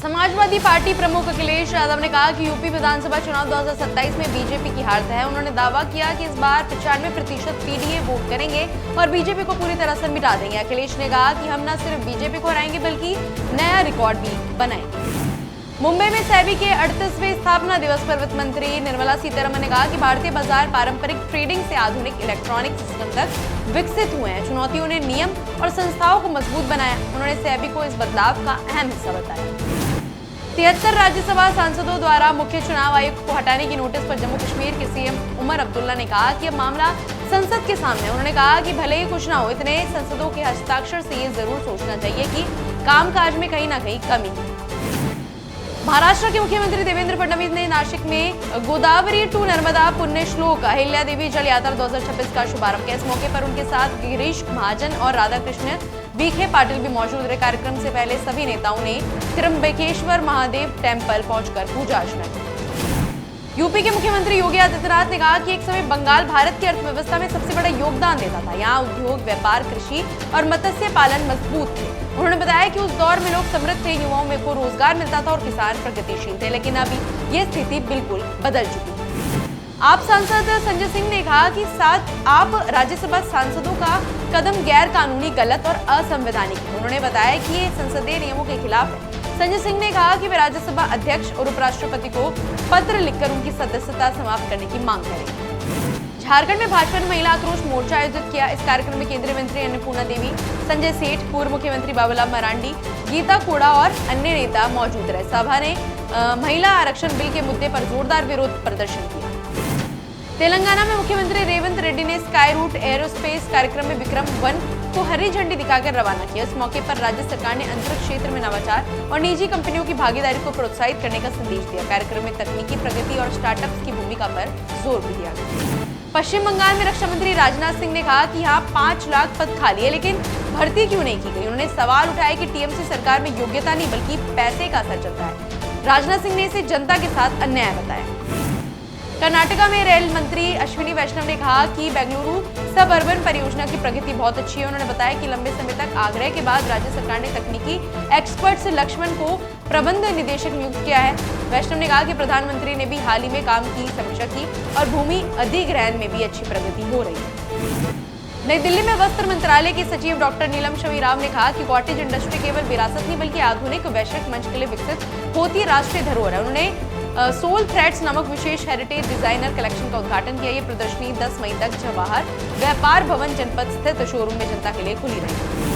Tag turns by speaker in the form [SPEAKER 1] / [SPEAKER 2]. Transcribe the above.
[SPEAKER 1] Samajwadi party प्रमुख अखिलेश यादव ने कहा कि यूपी विधानसभा चुनाव 2027 में बीजेपी की हार तय है। उन्होंने दावा किया कि इस बार 95% पीडीए वोट करेंगे और बीजेपी को पूरी तरह से मिटा देंगे। अखिलेश ने कहा कि हम न सिर्फ बीजेपी को हराएंगे बल्कि नया रिकॉर्ड भी बनाएंगे। मुंबई में सेबी के 38वें स्थापना दिवस पर वित्त मंत्री निर्मला सीतारमण ने कहा कि भारतीय बाजार पारंपरिक ट्रेडिंग से आधुनिक इलेक्ट्रॉनिक सिस्टम तक विकसित हुए हैं। चुनौतियों ने नियम और संस्थाओं को मजबूत बनाया। उन्होंने सेबी को इस बदलाव का अहम हिस्सा बताया। 73 राज्यसभा सांसदों द्वारा मुख्य चुनाव आयुक्त को हटाने की नोटिस पर जम्मू कश्मीर के सीएम उमर अब्दुल्ला ने कहा कि अब मामला संसद के सामने है। उन्होंने कहा कि भले ही कुछ ना हो, इतने सांसदों के हस्ताक्षर से ये जरूर सोचना चाहिए कि कामकाज में कहीं ना कहीं कमी है। महाराष्ट्र के मुख्यमंत्री देवेंद्र फडणवीस ने नासिक में गोदावरी टू नर्मदा पुण्य श्लोक अहिल्या देवी जल यात्रा 2026 का शुभारंभ किया। इस मौके पर उनके साथ गिरीश महाजन और राधाकृष्ण बीखे पाटिल भी मौजूद रहे। कार्यक्रम से पहले सभी नेताओं ने त्र्यंबकेश्वर महादेव टेम्पल पहुंचकर पूजा अर्चना की। यूपी के मुख्यमंत्री योगी आदित्यनाथ ने कहा कि एक समय बंगाल भारत की अर्थव्यवस्था में सबसे बड़ा योगदान देता था। यहाँ उद्योग, व्यापार, कृषि और मत्स्य पालन मजबूत थे। उन्होंने बताया कि उस दौर में लोग समृद्ध थे, युवाओं में को रोजगार मिलता था और किसान प्रगतिशील थे, लेकिन अभी ये स्थिति बिल्कुल बदल चुकी है। आप सांसद संजय सिंह ने कहा कि आप राज्यसभा सांसदों का कदम गैर कानूनी, गलत और असंवैधानिक है। उन्होंने बताया कि ये संसदीय नियमों के खिलाफ है। संजय सिंह ने कहा कि वे राज्यसभा अध्यक्ष और उपराष्ट्रपति को पत्र लिखकर उनकी सदस्यता समाप्त करने की मांग करेंगे। झारखंड में भाजपा ने महिला आक्रोश मोर्चा आयोजित किया। इस कार्यक्रम में केंद्रीय मंत्री अन्नपूर्णा देवी, संजय सेठ, पूर्व मुख्यमंत्री बाबूलाल मरांडी, गीता कोड़ा और अन्य नेता मौजूद रहे। सभा ने महिला आरक्षण बिल के मुद्दे पर जोरदार विरोध प्रदर्शन किया। तेलंगाना में मुख्यमंत्री रेवंत रेड्डी ने स्काई रूट एरोस्पेस कार्यक्रम में विक्रम 1 को हरी झंडी दिखाकर रवाना किया। इस मौके पर राज्य सरकार ने अंतरिक्ष क्षेत्र में नवाचार और निजी कंपनियों की भागीदारी को प्रोत्साहित करने का संदेश दिया। कार्यक्रम में तकनीकी प्रगति और स्टार्टअप्स की भूमिका पर जोर भी दिया गया। पश्चिम बंगाल में रक्षा मंत्री राजनाथ सिंह ने कहा कि यहाँ 5 लाख पद खाली है, लेकिन भर्ती क्यों नहीं की गई। उन्होंने सवाल उठाया कि टीएमसी सरकार में योग्यता नहीं बल्कि पैसे का असर चलता है। राजनाथ सिंह ने इसे जनता के साथ अन्याय बताया। कर्नाटका में रेल मंत्री अश्विनी वैष्णव ने कहा कि बेंगलुरु सब अर्बन परियोजना की प्रगति बहुत अच्छी है। उन्होंने बताया कि लंबे समय तक आग्रह के बाद राज्य सरकार ने तकनीकी एक्सपर्ट से लक्ष्मण को प्रबंध निदेशक नियुक्त किया है। वैष्णव ने कहा कि प्रधानमंत्री ने भी हाल ही में काम की समीक्षा की और भूमि अधिग्रहण में भी अच्छी प्रगति हो रही है। नई दिल्ली में वस्त्र मंत्रालय के सचिव डॉक्टर नीलम शमी राव ने कहा कि कॉटेज इंडस्ट्री केवल विरासत नहीं बल्कि आधुनिक वैश्विक मंच के लिए विकसित होती राष्ट्रीय धरोहर है। उन्होंने सोल थ्रेड्स नामक विशेष हेरिटेज डिजाइनर कलेक्शन का उद्घाटन किया। ये प्रदर्शनी 10 मई तक जवाहर व्यापार भवन जनपद स्थित शोरूम में जनता के लिए खुली रहेगी।